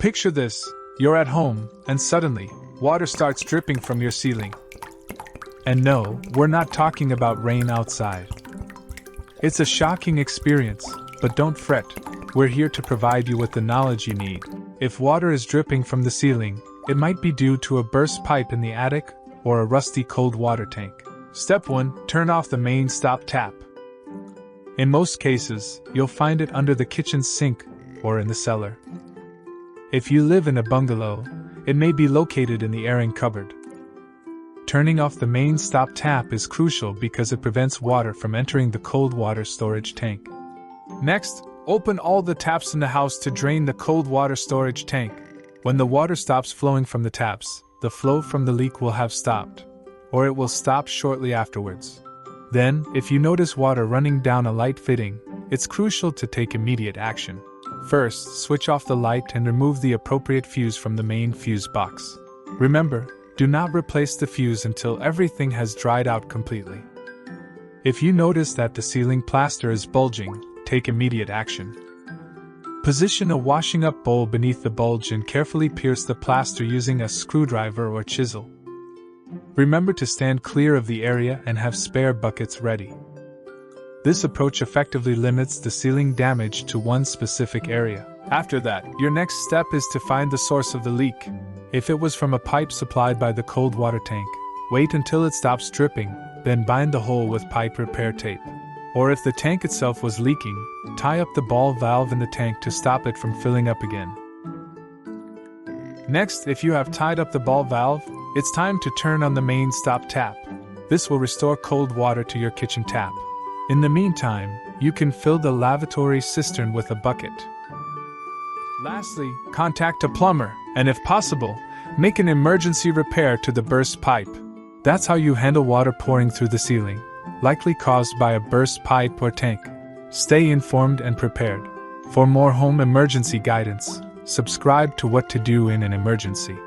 Picture this, you're at home, and suddenly, water starts dripping from your ceiling. And no, we're not talking about rain outside. It's a shocking experience, but don't fret, we're here to provide you with the knowledge you need. If water is dripping from the ceiling, it might be due to a burst pipe in the attic or a rusty cold water tank. Step 1. Turn off the main stop tap. In most cases, you'll find it under the kitchen sink or in the cellar. If you live in a bungalow, it may be located in the airing cupboard. Turning off the main stop tap is crucial because it prevents water from entering the cold water storage tank. Next, open all the taps in the house to drain the cold water storage tank. When the water stops flowing from the taps, the flow from the leak will have stopped, or it will stop shortly afterwards. Then, if you notice water running down a light fitting, it's crucial to take immediate action. First, switch off the light and remove the appropriate fuse from the main fuse box. Remember, do not replace the fuse until everything has dried out completely. If you notice that the ceiling plaster is bulging, take immediate action. Position a washing up bowl beneath the bulge and carefully pierce the plaster using a screwdriver or chisel. Remember to stand clear of the area and have spare buckets ready. This approach effectively limits the ceiling damage to one specific area. After that, your next step is to find the source of the leak. If it was from a pipe supplied by the cold water tank, wait until it stops dripping, then bind the hole with pipe repair tape. Or if the tank itself was leaking, tie up the ball valve in the tank to stop it from filling up again. Next, if you have tied up the ball valve, it's time to turn on the main stop tap. This will restore cold water to your kitchen tap. In the meantime, you can fill the lavatory cistern with a bucket. Lastly, contact a plumber, and if possible, make an emergency repair to the burst pipe. That's how you handle water pouring through the ceiling, likely caused by a burst pipe or tank. Stay informed and prepared. For more home emergency guidance, subscribe to What to Do in an Emergency.